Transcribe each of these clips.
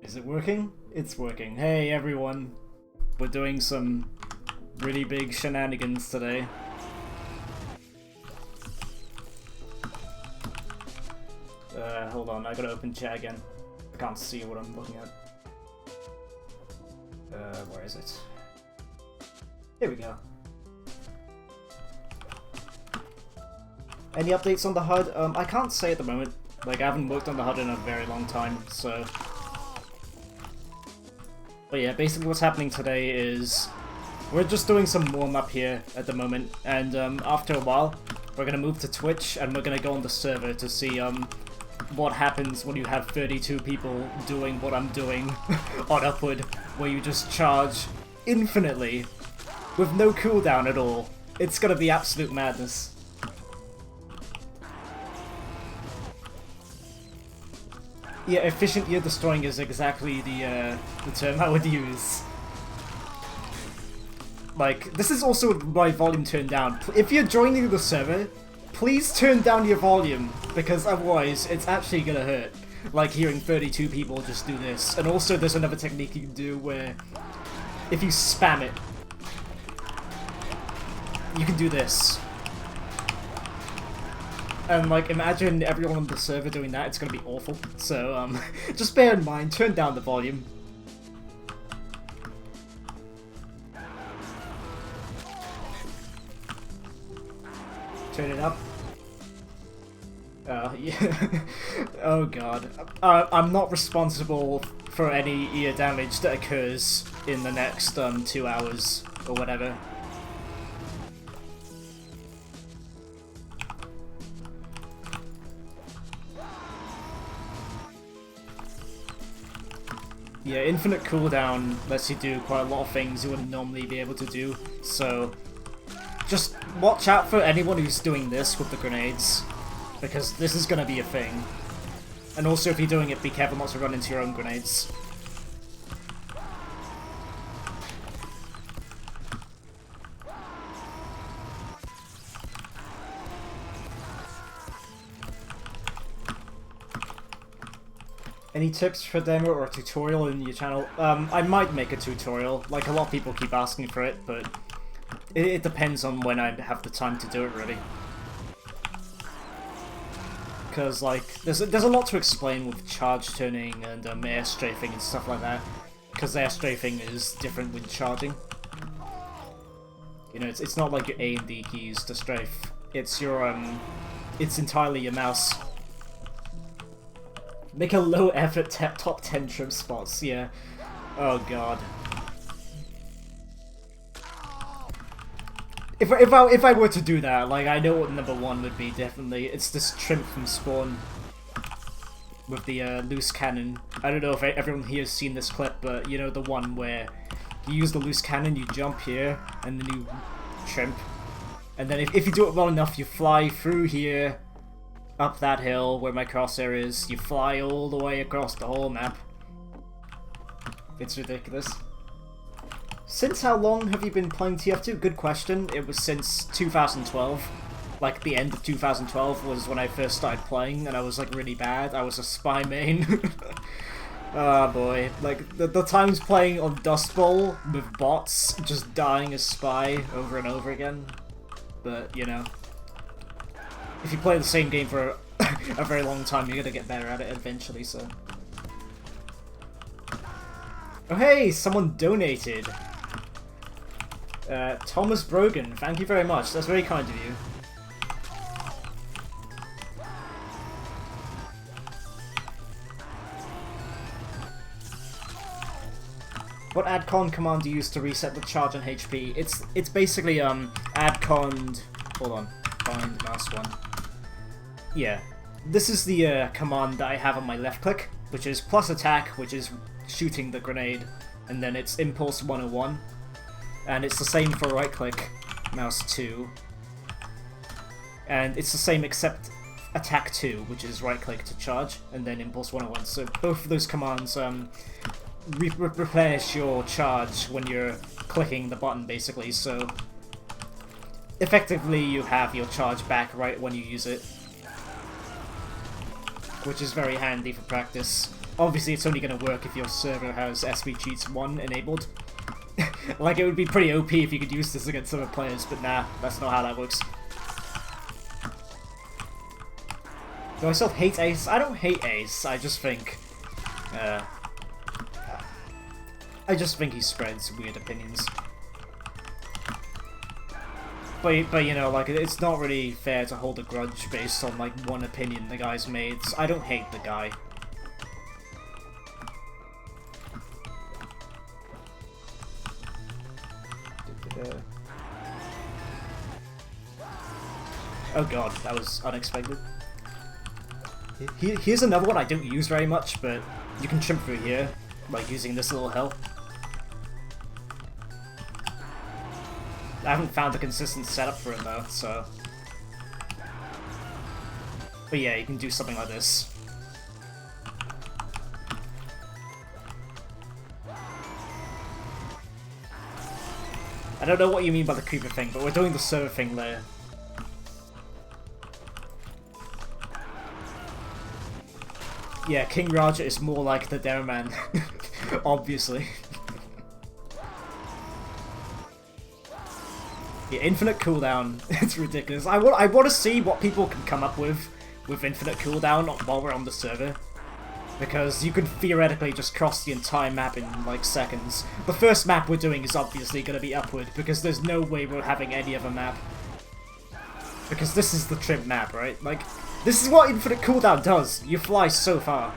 Is it working? It's working. Hey everyone, we're doing some really big shenanigans today. Hold on, I gotta open chat again. I can't see what I'm looking at. Where is it? Here we go. Any updates on the HUD? I can't say at the moment. Like, I haven't worked on the HUD in a very long time, so... But yeah, basically what's happening today is... We're just doing some warm-up here at the moment, and after a while, we're gonna move to Twitch, and we're gonna go on the server to see what happens when you have 32 people doing what I'm doing on Upward, where you just charge infinitely, with no cooldown at all. It's gonna be absolute madness. Yeah, efficient ear destroying is exactly the term I would use. Like, this is also my volume turned down. If you're joining the server, please turn down your volume, because otherwise it's actually gonna hurt. Like hearing 32 people just do this. And also there's another technique you can do where if you spam it, you can do this. And like, imagine everyone on the server doing that, it's gonna be awful. So, just bear in mind, turn down the volume. Turn it up. Yeah. Oh god. I'm not responsible for any ear damage that occurs in the next 2 hours, or whatever. Yeah, infinite cooldown lets you do quite a lot of things you wouldn't normally be able to do, so just watch out for anyone who's doing this with the grenades, because this is gonna be a thing. And also if you're doing it, be careful not to run into your own grenades. Any tips for demo or tutorial in your channel? I might make a tutorial. Like, a lot of people keep asking for it, but it depends on when I have the time to do it, really. Because, like, there's a lot to explain with charge turning and air strafing and stuff like that. Because air strafing is different with charging. You know, it's not like your A and D keys to strafe. It's your, it's entirely your mouse. Make a low effort top 10 trim spots, yeah. Oh god. If I were to do that, like, I know what number one would be, definitely. It's this trim from Spawn. With the loose cannon. I don't know if everyone here has seen this clip, but you know the one where you use the loose cannon, you jump here, and then you trim. And then if you do it well enough, you fly through here, up that hill where my crosshair is, you fly all the way across the whole map. It's ridiculous. Since how long have you been playing TF2? Good question. It was since 2012. Like, the end of 2012 was when I first started playing, and I was, like, really bad. I was a spy main. Oh boy. Like, the times playing on Dust Bowl with bots, just dying as spy over and over again. But, you know, if you play the same game for a very long time, you're gonna get better at it eventually, so... Oh hey, someone donated! Thomas Brogan, thank you very much, that's very kind of you. What adcon command do you use to reset the charge on HP? It's basically adcon... Hold on, find mouse one. Yeah, this is the command that I have on my left click, which is plus attack, which is shooting the grenade, and then it's impulse 101, and it's the same for right click, mouse 2, and it's the same except attack 2, which is right click to charge, and then impulse 101. So both of those commands replenish your charge when you're clicking the button, basically, so effectively you have your charge back right when you use it, which is very handy for practice. Obviously, it's only going to work if your server has SV Cheats 1 enabled. Like, it would be pretty OP if you could use this against other players, but nah, that's not how that works. Do I still hate Ace? I don't hate Ace, I just think... he spreads weird opinions. But you know, like, it's not really fair to hold a grudge based on, like, one opinion the guy's made. So I don't hate the guy. Oh god, that was unexpected. Here's another one I don't use very much, but you can trim through here, like using this little hill. I haven't found a consistent setup for it though, so... But yeah, you can do something like this. I don't know what you mean by the creeper thing, but we're doing the server thing there. Yeah, King Raja is more like the Demoman, obviously. Yeah, infinite cooldown, it's ridiculous. I want to see what people can come up with infinite cooldown while we're on the server. Because you could theoretically just cross the entire map in, like, seconds. The first map we're doing is obviously going to be Upward, because there's no way we're having any other map. Because this is the trim map, right? Like, this is what infinite cooldown does. You fly so far.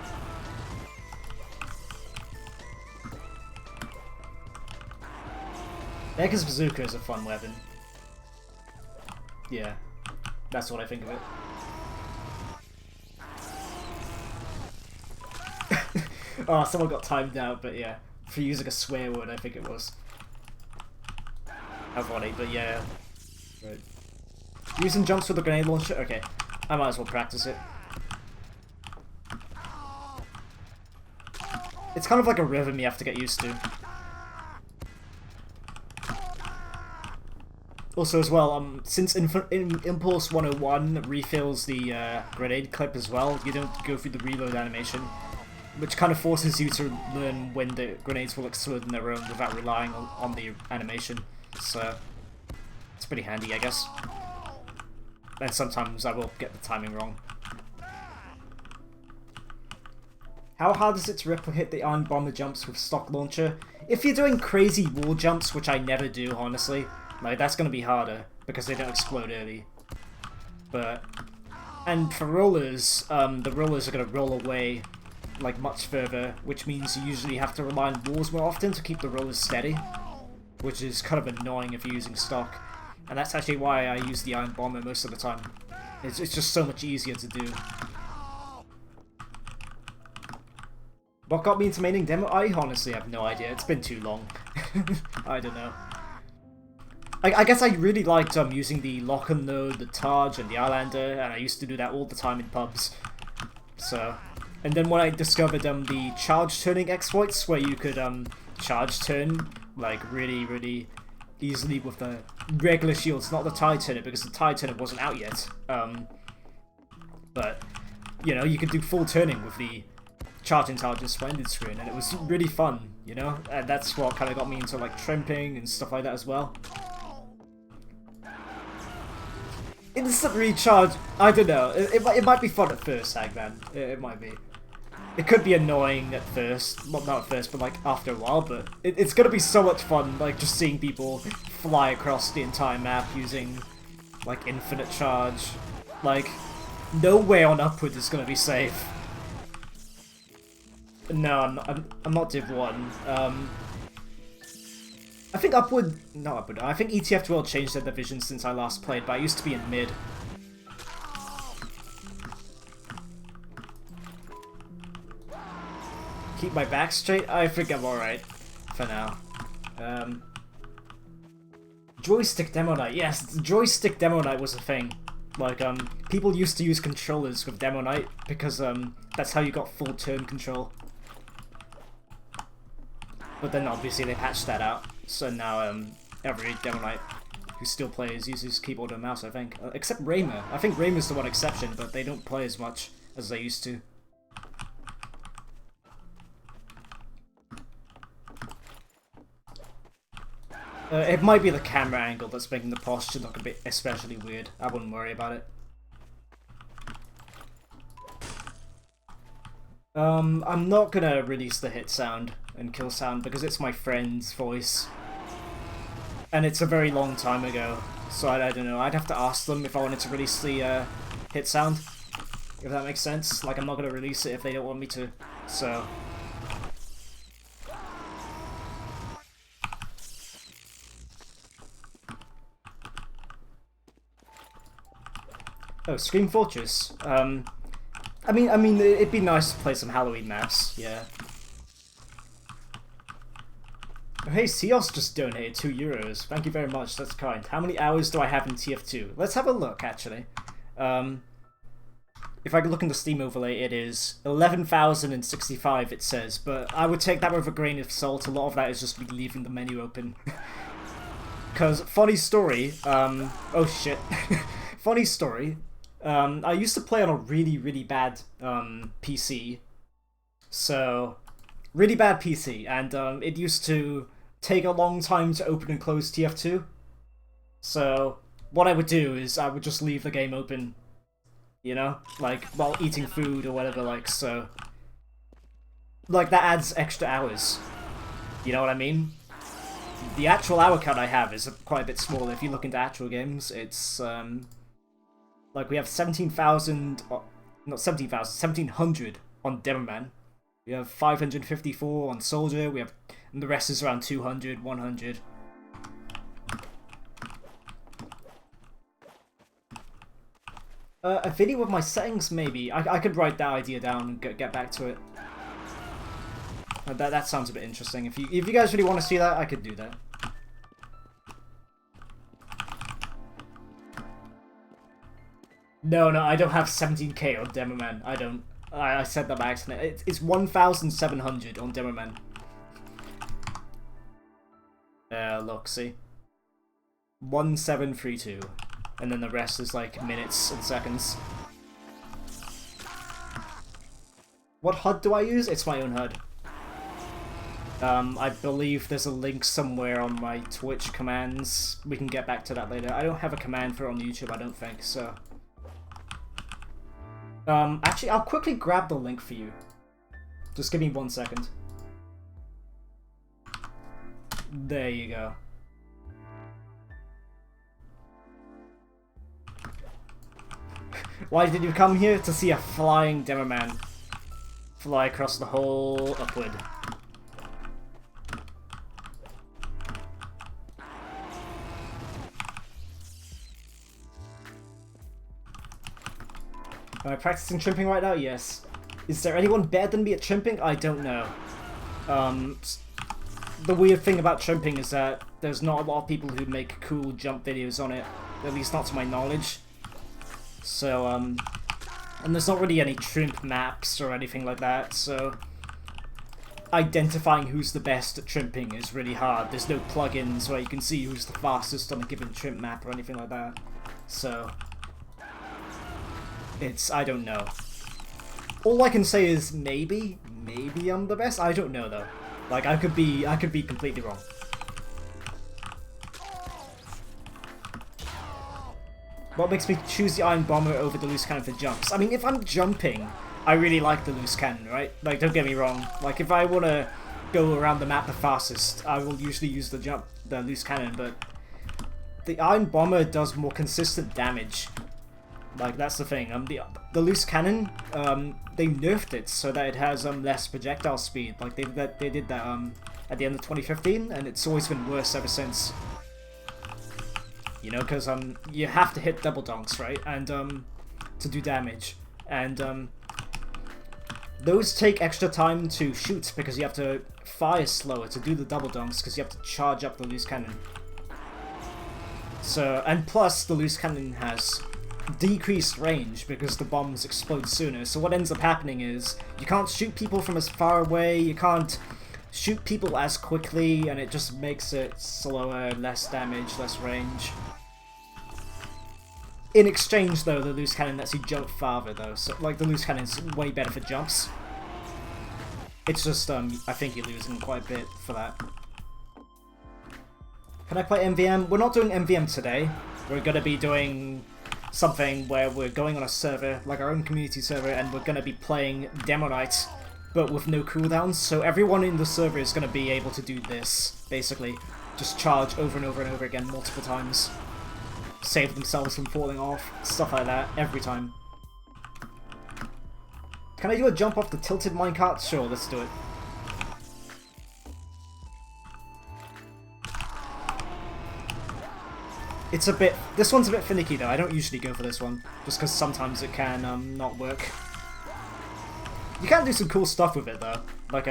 Mega's Bazooka is a fun weapon. Yeah, that's what I think of it. Oh, someone got timed out, but yeah. For using a swear word, I think it was. How funny, but yeah. Right. Using jumps with a grenade launcher? Okay. I might as well practice it. It's kind of like a rhythm you have to get used to. Also as well, since Impulse 101 refills the grenade clip as well, you don't go through the reload animation. Which kind of forces you to learn when the grenades will explode on their own without relying on the animation. So, it's pretty handy, I guess. And sometimes I will get the timing wrong. How hard is it to replicate the Iron Bomber jumps with stock launcher? If you're doing crazy wall jumps, which I never do, honestly, like, that's going to be harder, because they don't explode early. But, and for rollers, the rollers are going to roll away like much further, which means you usually have to rely on walls more often to keep the rollers steady, which is kind of annoying if you're using stock, and that's actually why I use the Iron Bomber most of the time. It's just so much easier to do. What got me into maining demo? I honestly have no idea, it's been too long. I don't know. I guess I really liked using the lock and load, the Taj, and the Islander, and I used to do that all the time in pubs. So... And then when I discovered the charge turning exploits, where you could charge turn like really easily with the regular shields, not the tide turner, because the tide turner wasn't out yet. But you know, you could do full turning with the charge intelligence splendid screen, and it was really fun, you know. And that's what kind of got me into like trimping and stuff like that as well. Instant recharge, I don't know. It might be fun at first, Hagman. It might be. It could be annoying at first, well, not at first, but like after a while, but it's gonna be so much fun, like just seeing people fly across the entire map using like infinite charge. Like, nowhere on Upward is gonna be safe. No, I'm not Div 1. I think Upward, not Upward, I think ETF2 changed their division since I last played, but I used to be in mid. Keep my back straight? I think I'm alright. For now. Joystick Demo Night. Yes, joystick Demo Night was a thing. Like, people used to use controllers with Demo Night because, that's how you got full turn control. But then obviously they patched that out. So now, every Demo Night who still plays uses keyboard and mouse, I think. Except Raymer. I think Raymer's the one exception, but they don't play as much as they used to. It might be the camera angle that's making the posture look a bit especially weird. I wouldn't worry about it. I'm not gonna release the hit sound and kill sound because it's my friend's voice. And it's a very long time ago, so I don't know. I'd have to ask them if I wanted to release the hit sound, if that makes sense. Like, I'm not gonna release it if they don't want me to, so... Oh, Scream Fortress. I mean, it'd be nice to play some Halloween maps, yeah. Oh, hey, Seos just donated €2. Thank you very much, that's kind. How many hours do I have in TF2? Let's have a look, actually. If I could look in the Steam overlay, it is 11,065, it says, but I would take that with a grain of salt. A lot of that is just me leaving the menu open. Because, funny story, oh shit. Funny story. I used to play on a really, really bad PC. So, really bad PC, and it used to take a long time to open and close TF2. So, what I would do is I would just leave the game open, you know? Like, while eating food or whatever, like, so... Like, that adds extra hours. You know what I mean? The actual hour count I have is quite a bit smaller. If you look into actual games, it's, like, we have 17,000... Not 17,000, 1,700 on Demoknight. We have 554 on Soldier, we have... And the rest is around 200, 100. A video with my settings, maybe. I could write that idea down and get back to it. That sounds a bit interesting. If you guys really want to see that, I could do that. No, I don't have 17k on Demoknight. I don't. I said that by accident. It's 1,700 on Demoknight. Look, see? 1732. And then the rest is like minutes and seconds. What HUD do I use? It's my own HUD. I believe there's a link somewhere on my Twitch commands. We can get back to that later. I don't have a command for it on YouTube, I don't think, so... actually, I'll quickly grab the link for you. Just give me 1 second. There you go. Why did you come here? To see a flying demo man fly across the whole upward. Am I practicing trimping right now? Yes. Is there anyone better than me at trimping? I don't know. The weird thing about trimping is that there's not a lot of people who make cool jump videos on it. At least not to my knowledge. So, and there's not really any trimp maps or anything like that, so... Identifying who's the best at trimping is really hard. There's no plugins where you can see who's the fastest on a given trimp map or anything like that. So... I don't know. All I can say is maybe I'm the best? I don't know though. Like, I could be completely wrong. What makes me choose the Iron Bomber over the loose cannon for jumps? I mean, if I'm jumping, I really like the loose cannon, right? Like, don't get me wrong. Like, if I want to go around the map the fastest, I will usually use the loose cannon, but the Iron Bomber does more consistent damage. Like, that's the thing. The loose cannon, they nerfed it so that it has less projectile speed. Like, they did that at the end of 2015, and it's always been worse ever since. You know, because you have to hit double donks, right? And to do damage, and those take extra time to shoot because you have to fire slower to do the double donks because you have to charge up the loose cannon. So, and plus the loose cannon has decreased range because the bombs explode sooner. So what ends up happening is you can't shoot people from as far away, you can't shoot people as quickly, and it just makes it slower, less damage, less range. In exchange, though, the loose cannon lets you jump farther, though. So, like, the loose cannon is way better for jumps. It's just, I think you're losing quite a bit for that. Can I play MVM? We're not doing MVM today. We're going to be doing something where we're going on a server, like our own community server, and we're going to be playing Demoknight, but with no cooldowns. So everyone in the server is going to be able to do this, basically. Just charge over and over and over again multiple times. Save themselves from falling off, stuff like that, every time. Can I do a jump off the tilted minecart? Sure, let's do it. It's a bit... This one's a bit finicky though, I don't usually go for this one. Just because sometimes it can not work. You can do some cool stuff with it though. Like,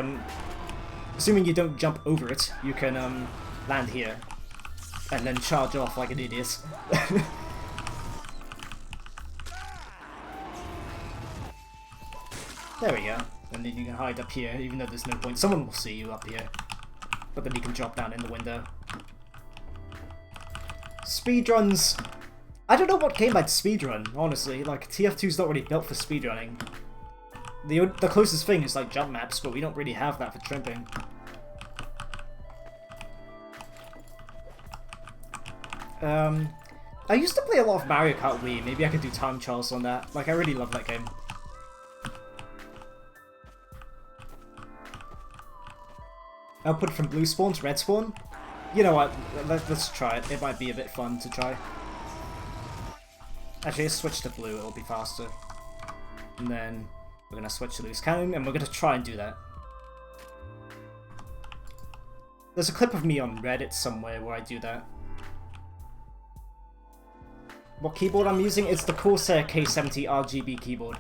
assuming you don't jump over it, you can land here. And then charge off like an idiot. There we go. And then you can hide up here, even though there's no point. Someone will see you up here. But then you can drop down in the window. Speedruns. I don't know what game I'd speedrun, honestly. Like, TF2's not really built for speedrunning. The closest thing is like jump maps, but we don't really have that for trimping. I used to play a lot of Mario Kart Wii. Maybe I could do time trials on that. Like, I really love that game. Output from blue spawn to red spawn? You know what, let's try it. It might be a bit fun to try. Actually, let's switch to blue, it'll be faster. And then we're gonna switch to loose cannon, and we're gonna try and do that. There's a clip of me on Reddit somewhere where I do that. What keyboard I'm using? It's the Corsair K70 RGB keyboard.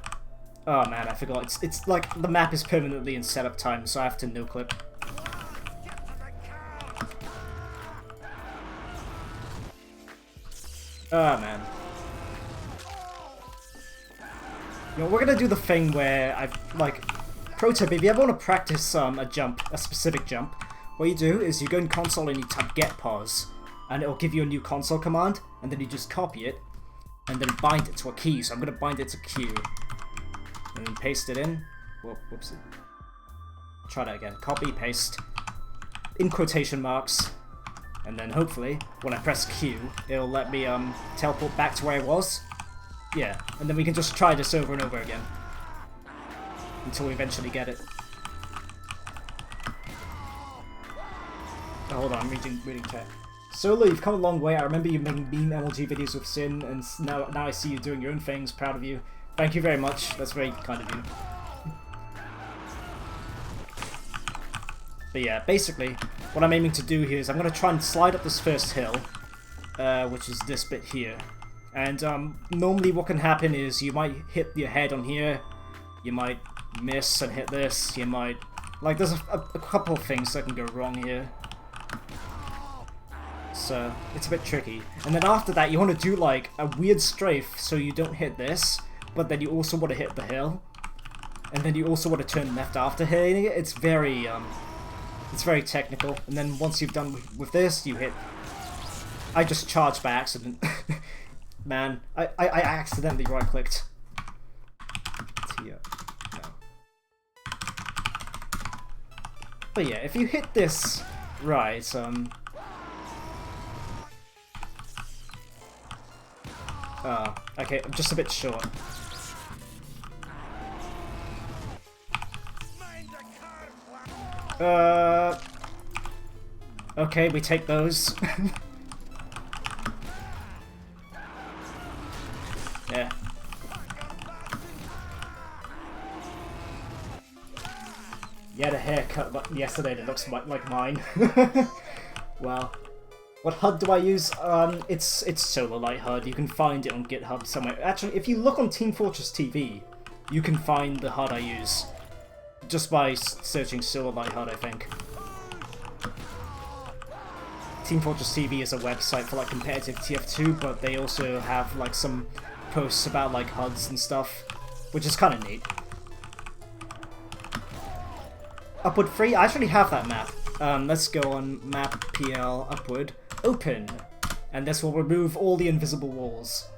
Oh man, I forgot. It's like the map is permanently in setup time, so I have to no-clip. Oh man. You know, we're gonna do the thing where pro tip, if you ever want to practice a specific jump, what you do is you go in console and you type get pause, and it'll give you a new console command, and then you just copy it, and then bind it to a key. So I'm gonna bind it to Q, and then paste it in. Whoops. Try that again. Copy, paste, in quotation marks, and then hopefully when I press Q, it'll let me teleport back to where I was. Yeah, and then we can just try this over and over again until we eventually get it. Oh, hold on, I'm reading chat. Solo, you've come a long way. I remember you making meme MLG videos with Sin, and now I see you doing your own things. Proud of you. Thank you very much. That's very kind of you. But yeah, basically, what I'm aiming to do here is I'm going to try and slide up this first hill, which is this bit here. And normally what can happen is you might hit your head on here, you might miss and hit this, you might... Like, there's a couple of things that can go wrong here. So, it's a bit tricky. And then after that, you want to do, like, a weird strafe so you don't hit this, but then you also want to hit the hill. And then you also want to turn left after hitting it. It's very technical. And then once you've done with this, you hit... I just charged by accident. Man, I accidentally right-clicked. No. But yeah, if you hit this right, okay, I'm just a bit short. Okay, we take those. Yeah. You had a haircut yesterday that looks like mine. Wow. What HUD do I use? It's SolarLight HUD. You can find it on GitHub somewhere. Actually, if you look on Team Fortress TV, you can find the HUD I use. Just by searching SolarLight HUD, I think. Team Fortress TV is a website for like competitive TF2, but they also have like some posts about like HUDs and stuff, which is kind of neat. Upward 3? I actually have that map. Let's go on map PL upward. Open. And this will remove all the invisible walls.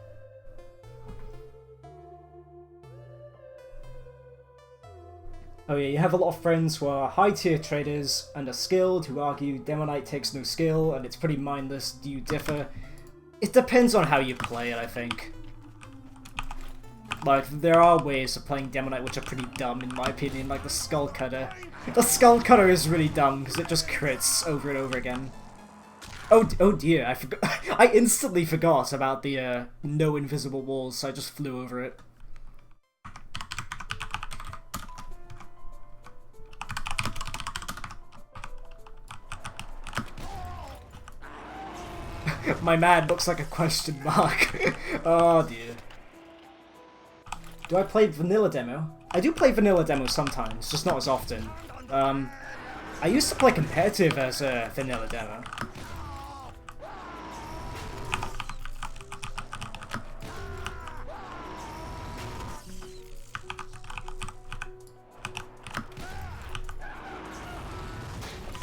Oh yeah, you have a lot of friends who are high-tier traders and are skilled, who argue Demoknight takes no skill and it's pretty mindless. Do you differ? It depends on how you play it, I think. Like, there are ways of playing Demoknight which are pretty dumb, in my opinion, like the Skull Cutter. The Skull Cutter is really dumb, because it just crits over and over again. Oh dear, I forgot. I instantly forgot about the no invisible walls, so I just flew over it. My man looks like a question mark. Oh dear. Do I play vanilla demo? I do play vanilla demo sometimes, just not as often. I used to play competitive as a vanilla demo.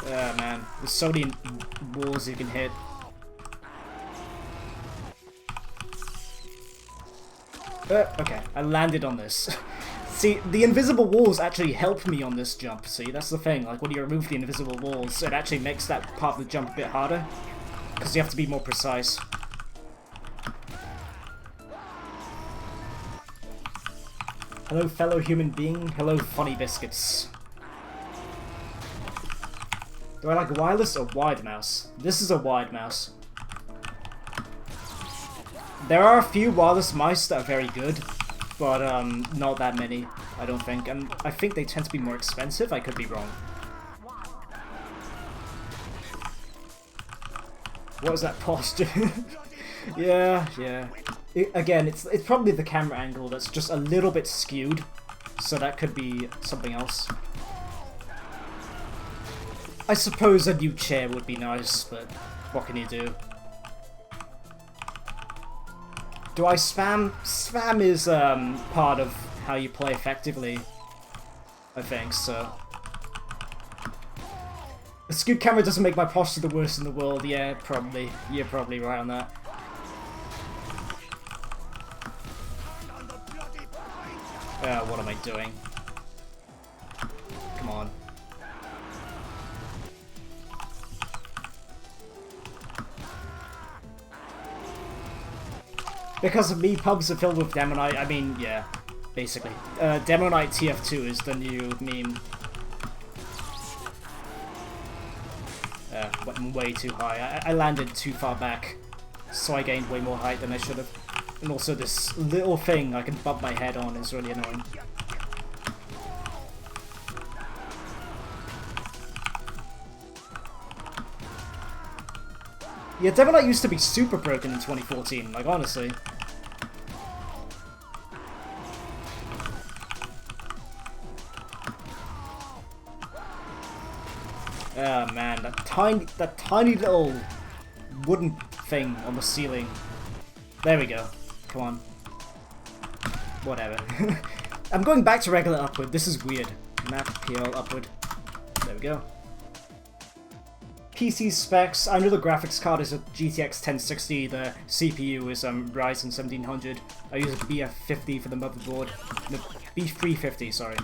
Oh man, there's so many walls you can hit. Okay, I landed on this. See, the invisible walls actually help me on this jump, see? That's the thing, like when you remove the invisible walls, it actually makes that part of the jump a bit harder. Because you have to be more precise. Hello, fellow human being. Hello, funny biscuits. Do I like wireless or wide mouse? This is a wide mouse. There are a few wireless mice that are very good, but not that many, I don't think. And I think they tend to be more expensive. I could be wrong. What was that posture? Yeah. Again, it's probably the camera angle that's just a little bit skewed, so that could be something else. I suppose a new chair would be nice, but what can you do? Do I spam? Spam is part of how you play effectively, I think, so. A skewed camera doesn't make my posture the worst in the world. Yeah, probably. You're probably right on that. What am I doing? Come on. Because of me, pubs are filled with Demoknight. I mean, yeah, basically. Demoknight TF2 is the new meme. Went way too high. I landed too far back, so I gained way more height than I should have. And also this little thing I can bump my head on is really annoying. Yeah, Demoknight used to be super broken in 2014, like honestly. Oh man, that tiny little wooden thing on the ceiling. There we go. Come on. Whatever. I'm going back to regular upward. This is weird. Map PL upward. There we go. PC specs. I know the graphics card is a GTX 1060. The CPU is Ryzen 1700. I use a BF50 for the motherboard. No, B350. Sorry.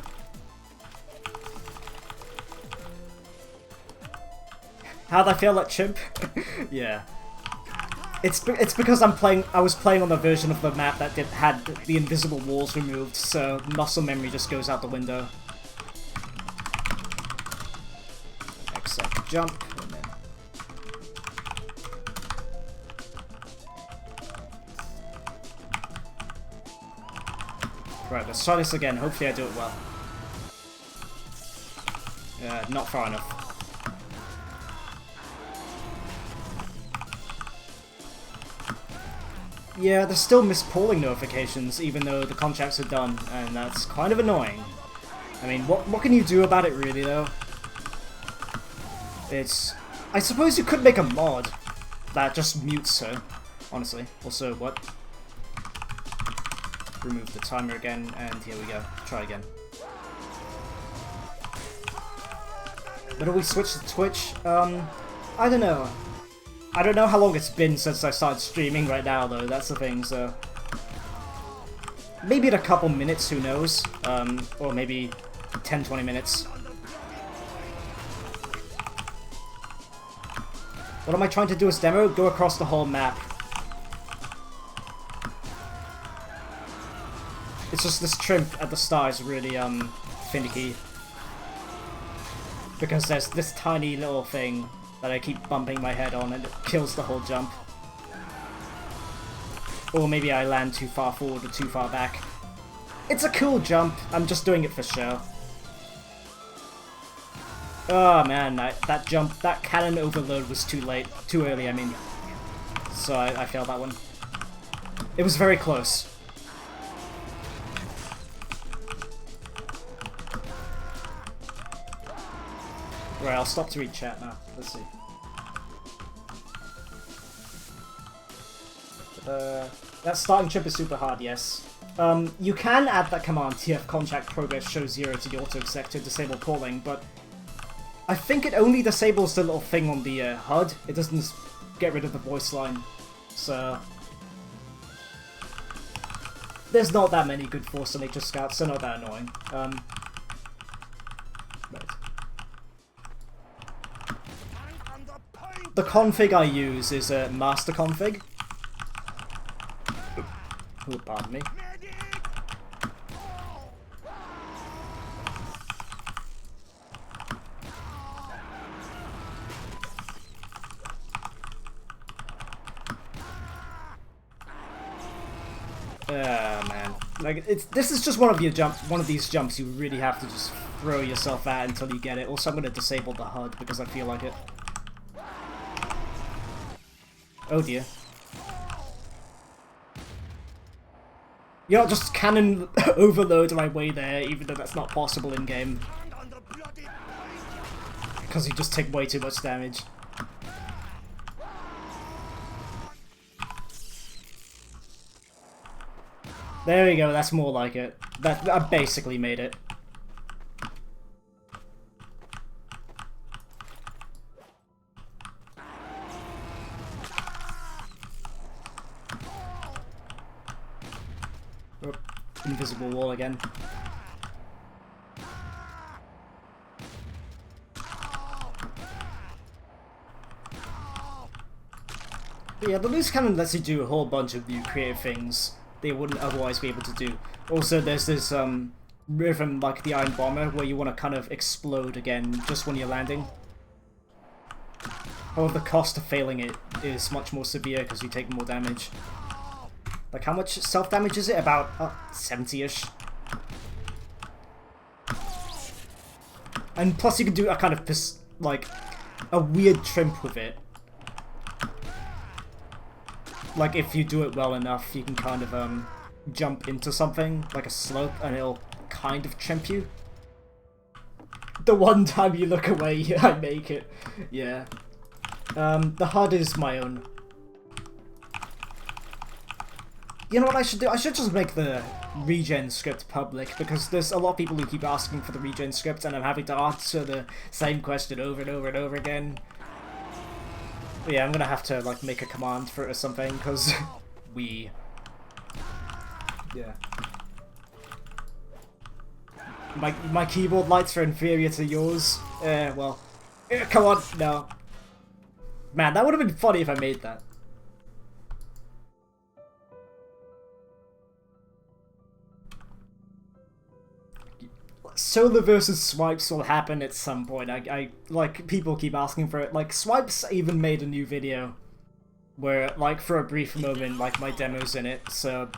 How'd I feel like chimp? Yeah. It's because I was playing on the version of the map that had the invisible walls removed, so muscle memory just goes out the window. Except jump. And then... Right, let's try this again. Hopefully I do it well. Not far enough. Yeah, there's still missed polling notifications, even though the contracts are done, and that's kind of annoying. I mean, what can you do about it, really, though? It's... I suppose you could make a mod that just mutes her, honestly. Also, what? Remove the timer again, and here we go. Try again. But do we switch to Twitch? I don't know. I don't know how long it's been since I started streaming right now, though. That's the thing, so... Maybe in a couple minutes, who knows? Or maybe 10-20 minutes. What am I trying to do as demo? Go across the whole map. It's just this trimp at the start is really finicky. Because there's this tiny little thing that I keep bumping my head on and it kills the whole jump. Or maybe I land too far forward or too far back. It's a cool jump, I'm just doing it for show. Oh man, that cannon overload was too late. Too early, I mean. So I failed that one. It was very close. Right, I'll stop to read chat now. Let's see. That starting trip is super hard, yes. You can add that command, TF contract progress show 0 to the auto sector, disable calling, but I think it only disables the little thing on the HUD. It doesn't get rid of the voice line. So there's not that many good Force Nature scouts, so not that annoying. Right. The config I use is a master config. Oh, pardon me. Man. Like, this is just one of these jumps you really have to just throw yourself at until you get it. Also, I'm gonna disable the HUD because I feel like it. Oh dear. You know, just cannon overload my way there, even though that's not possible in-game. Because you just take way too much damage. There we go, that's more like it. I basically made it. Oh, invisible wall again. But yeah, the loose cannon lets you do a whole bunch of new creative things they wouldn't otherwise be able to do. Also, there's this rhythm like the Iron Bomber where you want to kind of explode again just when you're landing. However, the cost of failing it is much more severe because you take more damage. Like, how much self-damage is it? About 70-ish. And plus you can do a kind of, like, a weird trimp with it. Like, if you do it well enough, you can kind of, jump into something, like a slope, and it'll kind of trimp you. The one time you look away, I make it. Yeah. The HUD is my own. You know what I should do? I should just make the regen script public, because there's a lot of people who keep asking for the regen script, and I'm having to answer the same question over and over and over again. But yeah, I'm gonna have to, like, make a command for it or something, because yeah. My keyboard lights are inferior to yours. Well, come on, no. Man, that would have been funny if I made that. Solar versus Swipes will happen at some point. I like, people keep asking for it. Like, Swipes even made a new video where, like, for a brief moment, like, my demo's in it. So,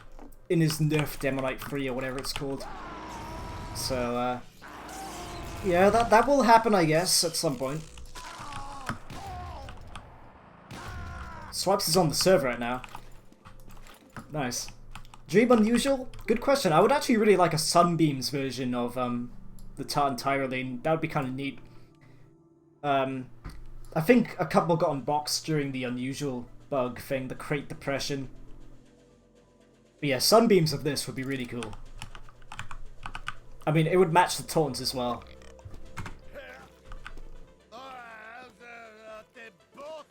in his nerf Demoknight 3 or whatever it's called. So, yeah, that will happen, I guess, at some point. Swipes is on the server right now. Nice. Dream Unusual? Good question. I would actually really like a Sunbeams version of the Tartan Tyrolean. That would be kind of neat. I think a couple got unboxed during the Unusual bug thing, the Crate Depression. But yeah, Sunbeams of this would be really cool. I mean, it would match the taunts as well.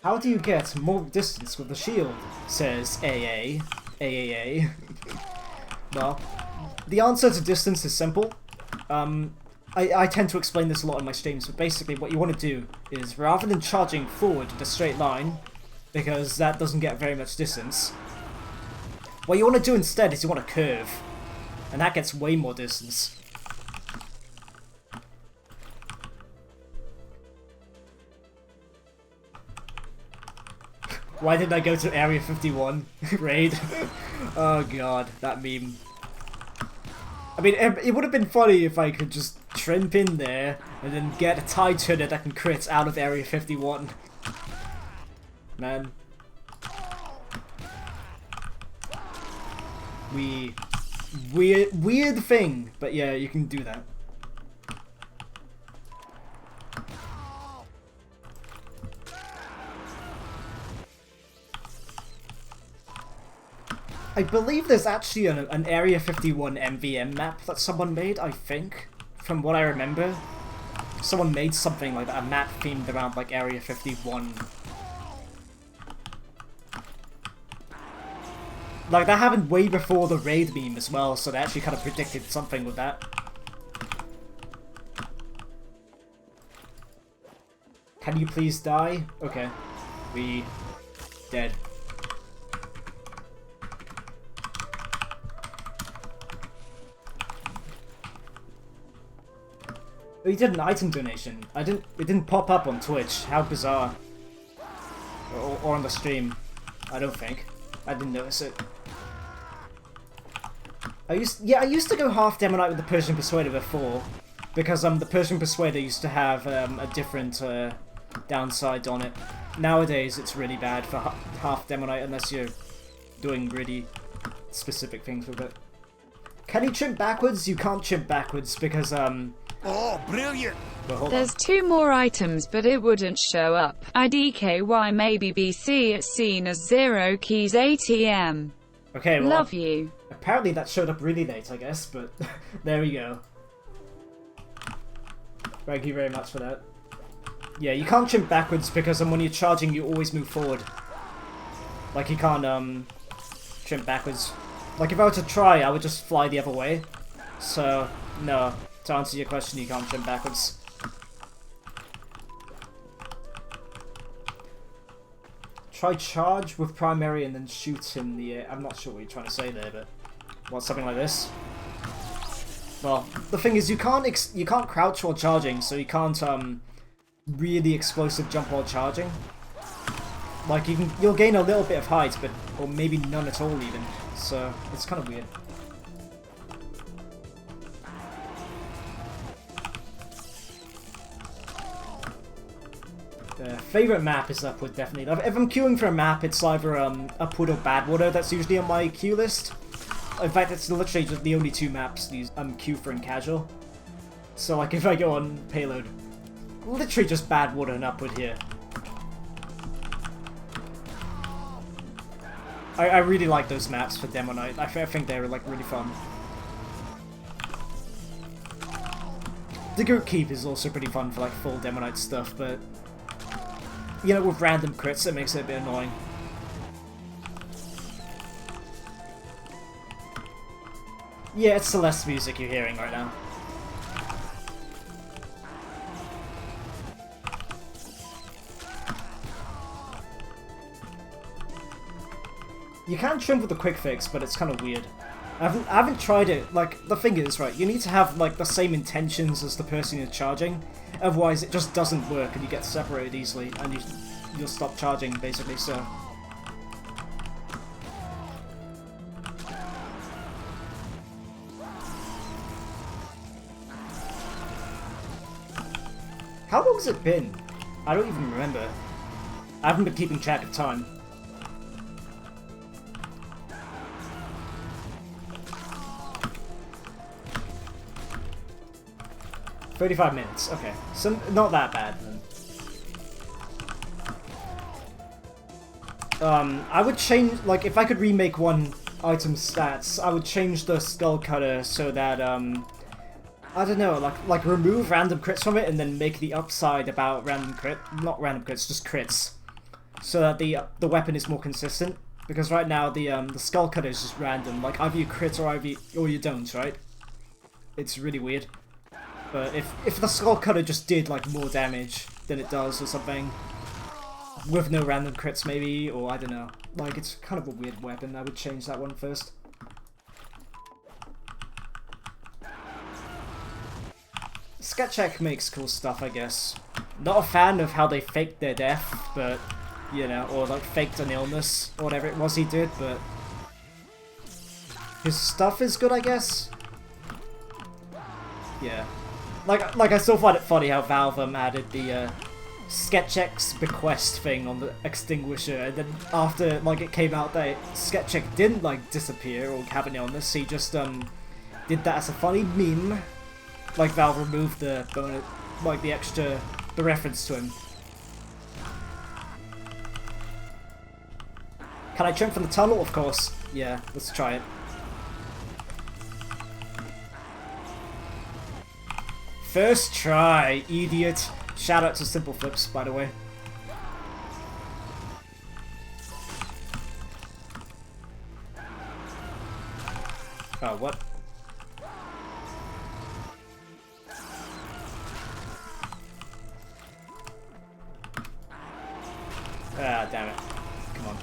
How do you get more distance with the shield? Says AA. AAA. Well, the answer to distance is simple. I tend to explain this a lot in my streams, but basically what you want to do is, rather than charging forward in a straight line, because that doesn't get very much distance, what you want to do instead is you want to curve, and that gets way more distance. Why did I go to Area 51 raid? Oh god, that meme. I mean, it would have been funny if I could just trimp in there and then get a tide turner that can crit out of Area 51. Man. Weird thing, but yeah, you can do that. I believe there's actually an Area 51 MVM map that someone made, I think. From what I remember. Someone made something like that, a map themed around like Area 51. Like, that happened way before the raid meme as well, so they actually kind of predicted something with that. Can you please die? Okay. We... dead. Oh, you did an item donation. It didn't pop up on Twitch. How bizarre. Or on the stream. I don't think. I didn't notice it. I used to go half Demoknight with the Persian Persuader before, because the Persian Persuader used to have a different downside on it. Nowadays, it's really bad for half Demoknight unless you're doing really specific things with it. Can you chimp backwards? You can't chimp backwards because Oh, brilliant! Well, There's 2 more items, but it wouldn't show up. IDKY maybe BC it's seen as 0 keys ATM. Okay, well, love you. Apparently that showed up really late, I guess, but there we go. Thank you very much for that. Yeah, you can't chimp backwards because when you're charging, you always move forward. Like, you can't chimp backwards. Like, if I were to try, I would just fly the other way. So, no. To answer your question, you can't jump backwards. Try charge with primary and then shoot in the air. I'm not sure what you're trying to say there, but what, something like this? Well, the thing is, you can't crouch while charging, so you can't really explosive jump while charging. Like you'll gain a little bit of height, but or maybe none at all even. So it's kind of weird. Favorite map is Upward, definitely. If I'm queuing for a map, it's either Upward or Badwater. That's usually on my queue list. In fact, it's literally just the only 2 maps these queue for in casual. So like if I go on payload, literally just Badwater and Upward here. I really like those maps for Demoknight. I think they're like really fun. The Group Keep is also pretty fun for like full Demoknight stuff, but you know, with random crits, it makes it a bit annoying. Yeah, it's Celeste music you're hearing right now. You can trim with the quick fix, but it's kind of weird. I haven't tried it. Like, the thing is, right, you need to have like the same intentions as the person you're charging. Otherwise, it just doesn't work and you get separated easily, and you'll stop charging, basically, so... How long has it been? I don't even remember. I haven't been keeping track of time. "35 minutes, okay. So, not that bad, then. I would change, like, if I could remake one item's stats, I would change the Skull Cutter so that, I don't know, like remove random crits from it and then make the upside about not random crits, just crits. So that the weapon is more consistent. Because right now, the Skull Cutter is just random, like, either you crit or you don't, right? It's really weird. But if the Skull Cutter just did like more damage than it does or something, with no random crits maybe, or I don't know. Like, it's kind of a weird weapon. I would change that one first. Sketchek makes cool stuff, I guess. Not a fan of how they faked their death, but, you know, or like faked an illness, or whatever it was he did, but his stuff is good, I guess. Yeah. Like I still find it funny how Valve added the Sketchek's bequest thing on the extinguisher, and then after like it came out that Sketchek didn't like disappear or have an illness, he just did that as a funny meme. Like Valve removed the bonus, like the reference to him. Can I jump from the tunnel? Of course. Yeah, let's try it. First try, idiot. Shout out to Simple Flips, by the way. Oh, what? Ah, damn it. Come on.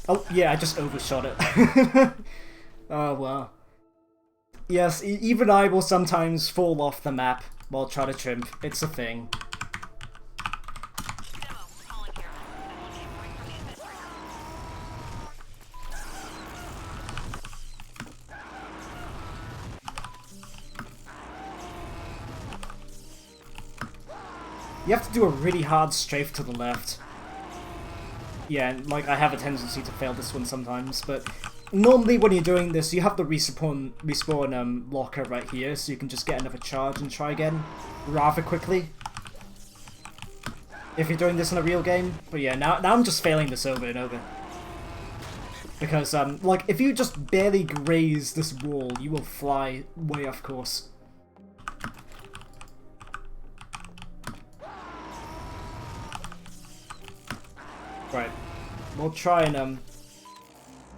Oh, yeah, I just overshot it. Oh, well. Yes, even I will sometimes fall off the map while trying to trim. It's a thing. You have to do a really hard strafe to the left. Yeah, and, like, I have a tendency to fail this one sometimes, but normally when you're doing this, you have the respawn locker right here, so you can just get another charge and try again rather quickly. If you're doing this in a real game. But yeah, now I'm just failing this over and over. Because, like, if you just barely graze this wall, you will fly way off course. Right. We'll try and,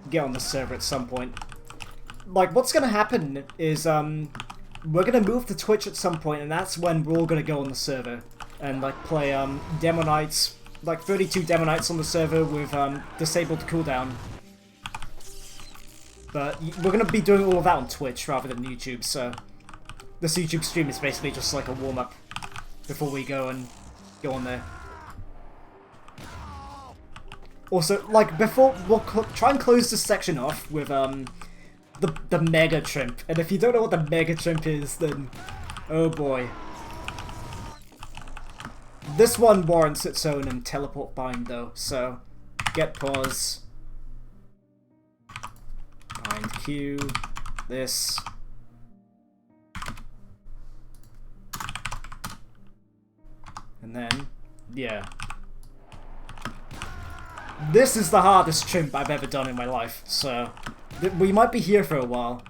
get on the server at some point. Like, what's gonna happen is, we're gonna move to Twitch at some point, and that's when we're all gonna go on the server and, like, play, Demoknights, like, 32 Demoknights on the server with, disabled cooldown. But we're gonna be doing all of that on Twitch rather than YouTube, so this YouTube stream is basically just like a warm-up before we go and go on there. Also, like, before, we'll try and close this section off with, the Mega Trimp. And if you don't know what the Mega Trimp is, then, oh boy. This one warrants its own teleport bind, though, so get pause. Bind Q. This. And then, yeah. This is the hardest trimp I've ever done in my life, so we might be here for a while.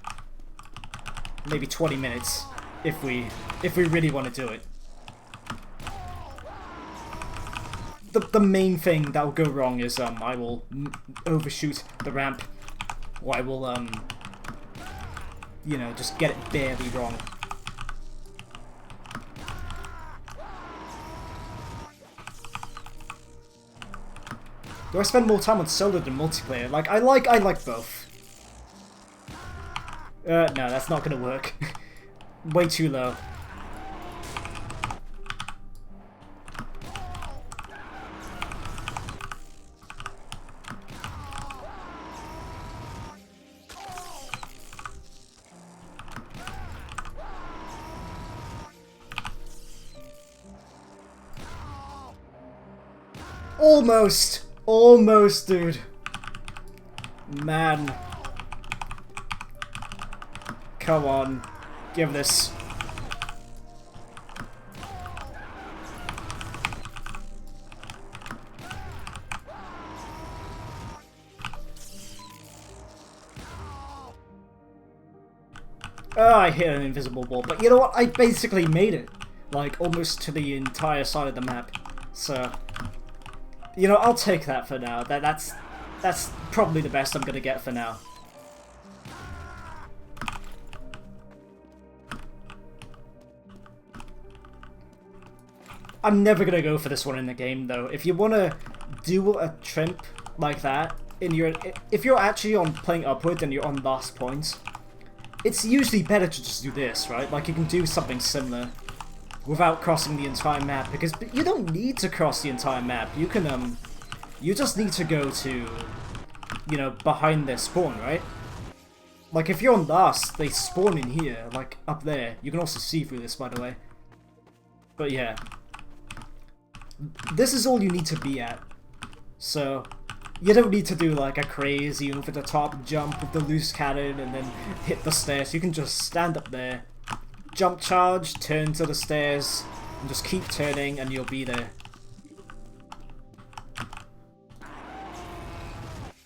Maybe 20 minutes, if we really want to do it. The main thing that will go wrong is I will overshoot the ramp, or I will you know, just get it barely wrong. Do I spend more time on solo than multiplayer? Like, I like both. No, that's not gonna work. Way too low. Almost! Almost, dude. Man. Come on. Give this. Oh, I hit an invisible wall. But you know what? I basically made it. Like, almost to the entire side of the map. So, you know, I'll take that for now. That's probably the best I'm gonna get for now. I'm never gonna go for this one in the game though. If you wanna do a trimp like that, if you're actually on playing upward and you're on last points, it's usually better to just do this, right? Like you can do something similar without crossing the entire map, because you don't need to cross the entire map. You can you just need to go to, you know, behind their spawn, right? Like if you're on last, they spawn in here, like up there. You can also see through this, by the way. But yeah, this is all you need to be at. So you don't need to do like a crazy over the top jump with the loose cannon and then hit the stairs. You can just stand up there, jump charge, turn to the stairs, and just keep turning and you'll be there.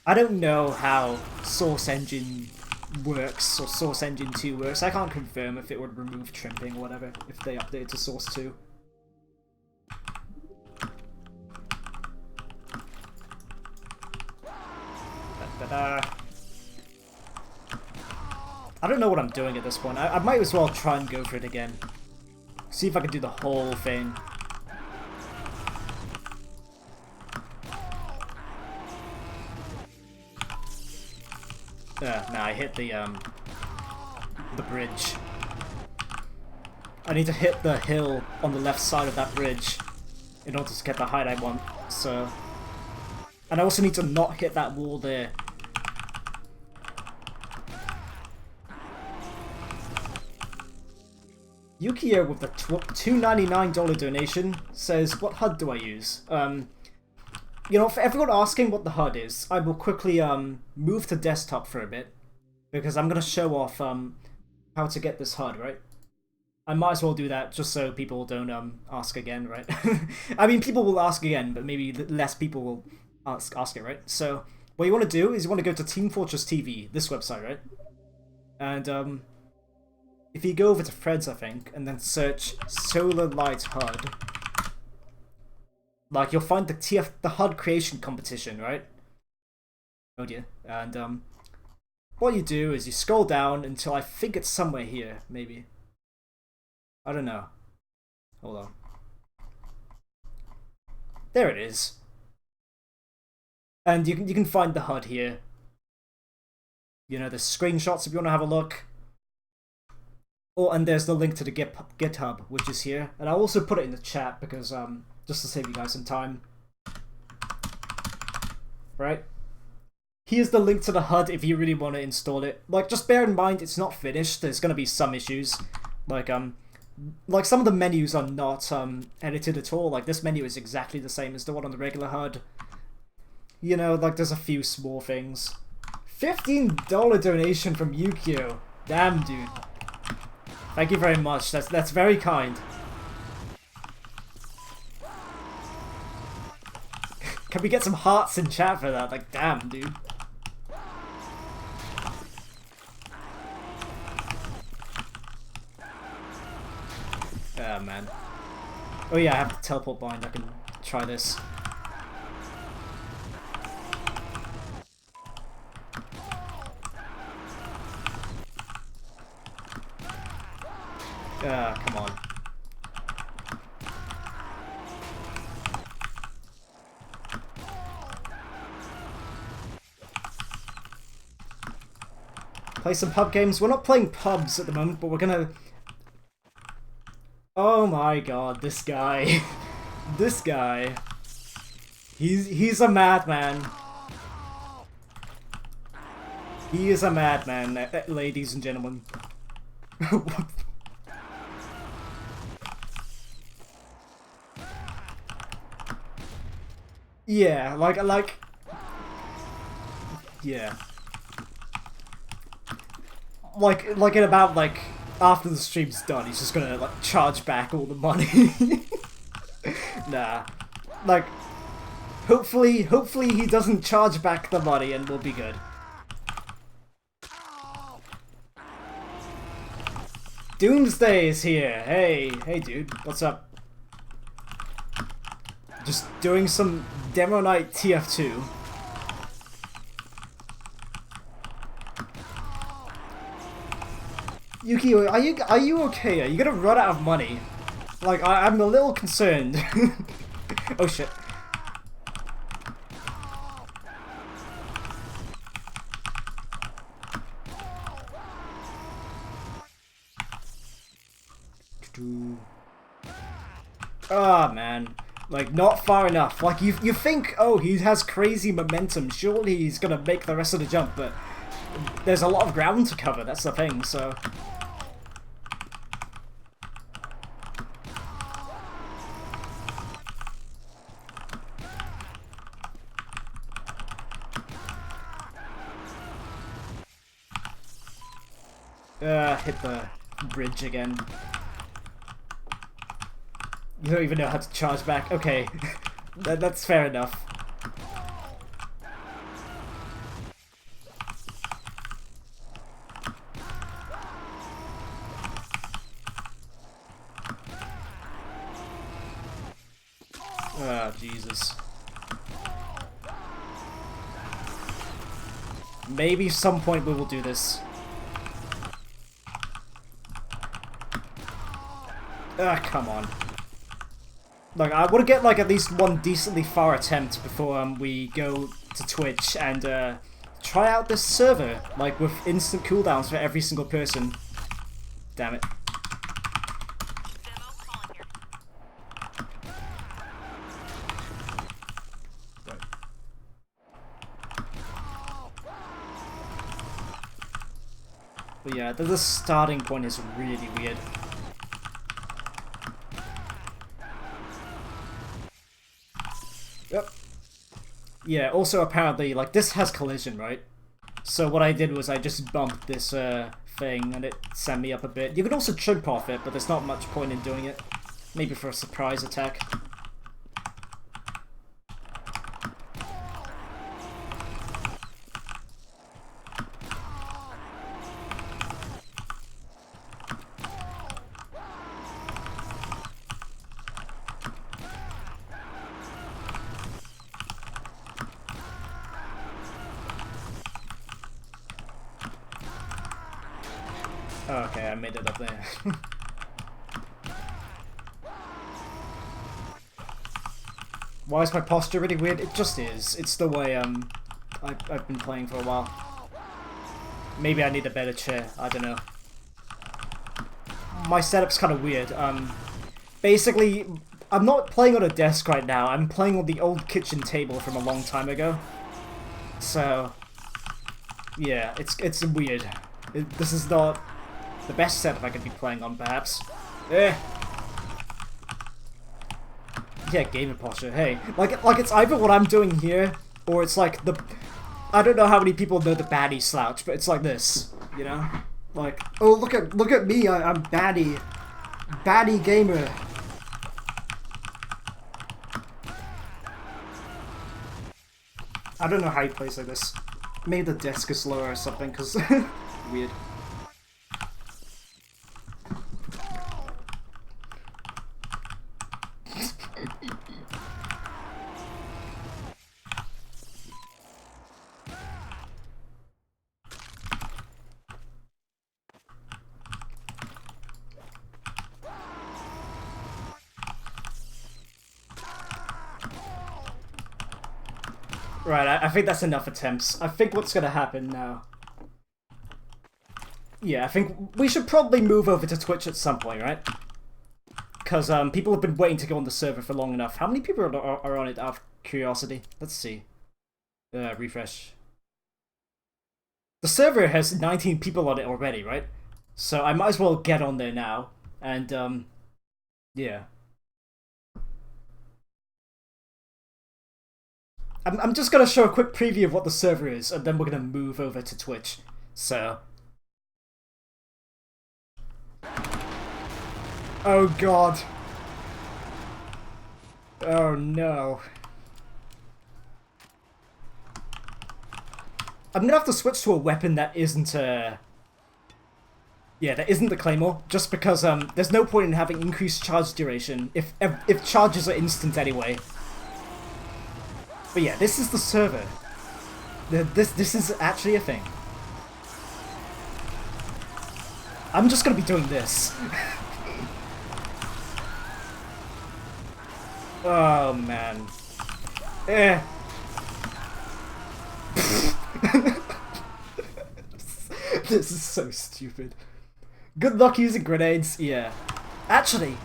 I don't know how Source Engine works, or Source Engine 2 works. I can't confirm if it would remove trimping or whatever if they update to Source 2. I don't know what I'm doing at this point. I might as well try and go for it again. See if I can do the whole thing. Nah, I hit the bridge. I need to hit the hill on the left side of that bridge in order to get the height I want, so... And I also need to not hit that wall there. Yukio with the $2.99 donation says, what HUD do I use? You know, for everyone asking what the HUD is, I will quickly move to desktop for a bit, because I'm going to show off how to get this HUD, right? I might as well do that just so people don't ask again, right? I mean, people will ask again, but maybe less people will ask it, right? So what you want to do is you want to go to Team Fortress TV, this website, right? And if you go over to Threads, I think, and then search SolarLight HUD, like you'll find the HUD creation competition, right? Oh dear. And what you do is you scroll down until I think it's somewhere here, maybe. I don't know. Hold on. There it is. And you can find the HUD here. You know, the screenshots if you want to have a look. Oh, and there's the link to the GitHub, which is here. And I'll also put it in the chat because just to save you guys some time. Right? Here's the link to the HUD if you really want to install it. Like, just bear in mind it's not finished. There's gonna be some issues. Like some of the menus are not edited at all. Like this menu is exactly the same as the one on the regular HUD. You know, like there's a few small things. $15 donation from Yukio. Damn, dude. Thank you very much. That's very kind. Can we get some hearts in chat for that? Like, damn, dude. Ah, man. Oh yeah, I have the teleport bind. I can try this. Come on. Play some pub games. We're not playing pubs at the moment, but we're gonna... Oh my god, this guy. This guy. He's a madman. He is a madman, ladies and gentlemen. Yeah, like, yeah. Like in about, like, after the stream's done, he's just gonna, like, charge back all the money. Nah. Like, hopefully he doesn't charge back the money and we'll be good. Doomsday is here. Hey dude, what's up? Just doing some Demoknight TF2. Yukio, are you okay? Are you gonna run out of money? Like, I'm a little concerned. Oh shit. Ah, man. Like, not far enough. Like, you think, oh, he has crazy momentum, surely he's gonna make the rest of the jump, but there's a lot of ground to cover, that's the thing, so... hit the bridge again. You don't even know how to charge back. Okay, that's fair enough. Oh, Jesus. Maybe some point we will do this. Ah, come on. Like, I want to get, like, at least one decently far attempt before we go to Twitch and try out this server, like, with instant cooldowns for every single person. Damn it. But yeah, the starting point is really weird. Yep. Yeah, also apparently, like, this has collision, right? So what I did was I just bumped this thing and it sent me up a bit. You could also jump off it, but there's not much point in doing it. Maybe for a surprise attack. Oh, okay, I made it up there. Why is my posture really weird? It just is. It's the way I've been playing for a while. Maybe I need a better chair. I don't know. My setup's kind of weird. Basically, I'm not playing on a desk right now. I'm playing on the old kitchen table from a long time ago. So, yeah, it's weird. This is not the best setup I could be playing on, perhaps. Eh. Yeah, gamer posture. Hey, like it's either what I'm doing here, or it's like the... I don't know how many people know the baddie slouch, but it's like this, you know? Like, oh, look at me, I'm baddie. Baddie gamer. I don't know how he plays like this. Maybe the desk is lower or something, because... weird. Right, I think that's enough attempts. I think what's gonna happen now... Yeah, I think we should probably move over to Twitch at some point, right? Because people have been waiting to go on the server for long enough. How many people are on it out of curiosity? Let's see. Refresh. The server has 19 people on it already, right? So I might as well get on there now. And, yeah. I'm just gonna show a quick preview of what the server is, and then we're gonna move over to Twitch. So... Oh god. Oh no. I'm gonna have to switch to a weapon that isn't yeah, that isn't the Claymore, just because there's no point in having increased charge duration if charges are instant anyway. But yeah, this is the server. This is actually a thing. I'm just gonna be doing this. Oh, man. Eh. This is so stupid. Good luck using grenades, yeah. Actually,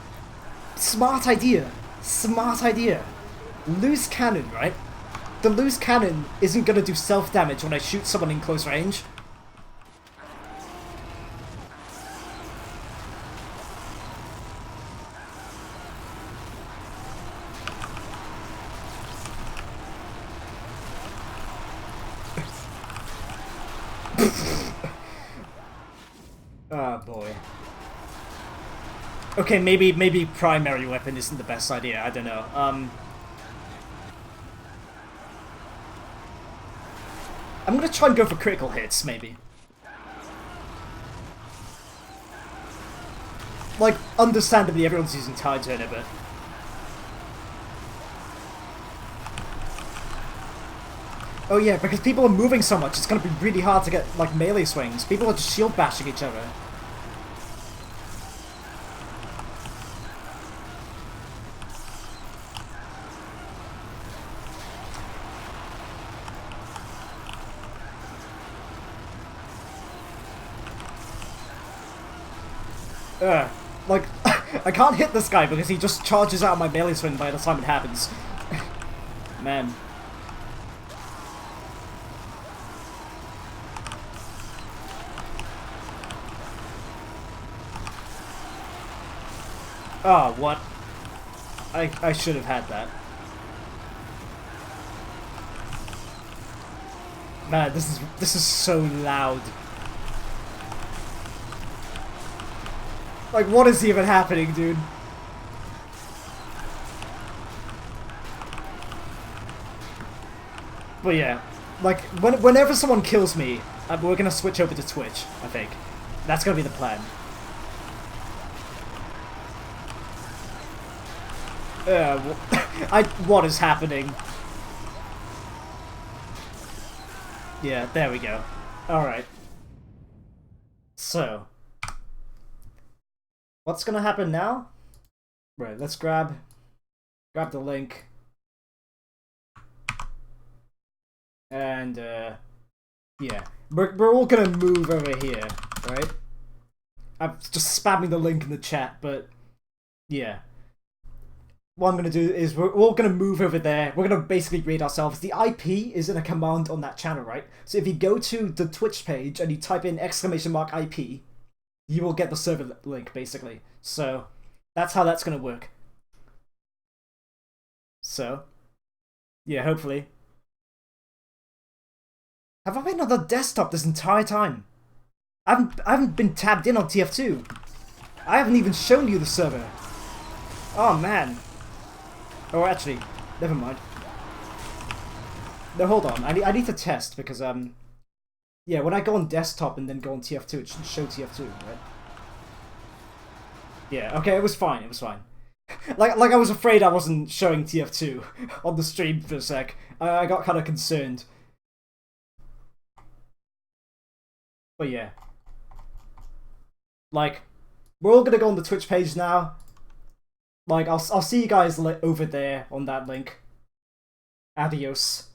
smart idea. Smart idea. Loose cannon, right? The loose cannon isn't gonna do self-damage when I shoot someone in close range. Oh boy. Okay, maybe primary weapon isn't the best idea, I don't know. I'm gonna try and go for critical hits, maybe. Like, understandably everyone's using Tide Turner, but... Oh yeah, because people are moving so much, it's gonna be really hard to get, like, melee swings. People are just shield bashing each other. Like, I can't hit this guy because he just charges out my melee swing by the time it happens. Man. Oh, what? I should have had that. Man, this is so loud. Like, what is even happening, dude? But yeah, like, whenever someone kills me, we're gonna switch over to Twitch, I think. That's gonna be the plan. What is happening? Yeah, there we go. Alright. So. What's gonna happen now? Right, let's grab the link. And, yeah. We're all gonna move over here, right? I'm just spamming the link in the chat, but, yeah. What I'm gonna do is we're all gonna move over there. We're gonna basically raid ourselves. The IP is in a command on that channel, right? So if you go to the Twitch page and you type in !IP, you will get the server link, basically. So, that's how that's gonna work. So, yeah, hopefully. Have I been on the desktop this entire time? I haven't been tabbed in on TF2. I haven't even shown you the server. Oh, man. Oh, actually, never mind. No, hold on. I need to test, because, yeah, when I go on desktop and then go on TF2, it should show TF2, right? Yeah, okay, it was fine, it was fine. like I was afraid I wasn't showing TF2 on the stream for a sec. I got kind of concerned. But yeah. Like, we're all gonna go on the Twitch page now. Like, I'll see you guys over there on that link. Adios.